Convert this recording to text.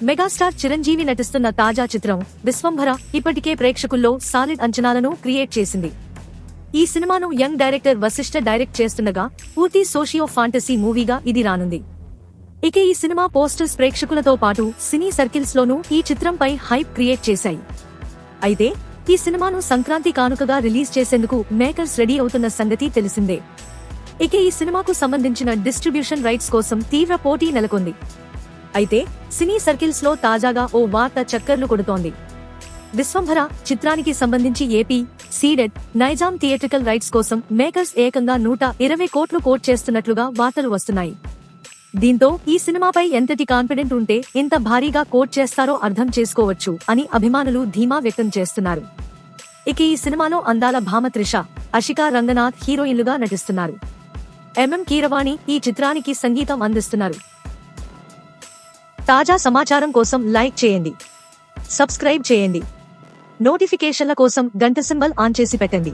Megastar Chiranjeevi నటిస్తున్న తాజా చిత్రం విశ్వంభర ఇప్పటికే ప్రేక్షకుల్లో సాలిడ్ అంచనాలను క్రియేట్ చేసింది. ఈ సినిమాను యంగ్ డైరెక్టర్ వశిష్ఠ డైరెక్ట్ చేస్తుండగా పూర్తి సోషియో ఫాంటసీ మూవీగా ఇది రానుంది. ఇక ఈ సినిమా పోస్టర్స్ ప్రేక్షకులతో పాటు సినీ సర్కిల్స్ లోనూ ఈ చిత్రంపై హైప్ క్రియేట్ చేశాయి. అయితే ఈ సినిమాను సంక్రాంతి కానుకగా రిలీజ్ చేసేందుకు మేకర్స్ రెడీ అవుతున్న సంగతి తెలిసిందే. ఇక ఈ సినిమాకు సంబంధించిన డిస్ట్రిబ్యూషన్ రైట్స్ కోసం తీవ్ర పోటీ నెలకొంది. అయితే సినీ సర్కిల్స్ లో తాజాగా ఓ వార్త చక్కర్లు కొడుతోంది. విశ్వంభర చిత్రానికి సంబంధించి AP, Ceded, Nizam theatrical rights కోసం మేకర్స్ ఏకంగా 120 కోట్లు కోట్ చేస్తున్నట్లుగా వార్తలు వస్తున్నాయి. దీంతో ఈ సినిమాపై ఎంతటి కాన్ఫిడెంట్ ఉంటే ఇంత భారీగా కోట్ చేస్తారో అర్థం చేసుకోవచ్చు అని అభిమానులు ధీమా వ్యక్తం చేస్తున్నారు. ఇక ఈ సినిమాలో అందాల భామ త్రిష, అషికా రంగనాథ్ హీరోయిన్లుగా నటిస్తున్నారు. ఎంఎం కీరవాణి ఈ చిత్రానికి సంగీతం అందిస్తున్నారు. తాజా సమాచారం కోసం లైక్ చేయండి, సబ్స్క్రైబ్ చేయండి, నోటిఫికేషన్ల కోసం గంట సింబల్ ఆన్ చేసి పెట్టండి.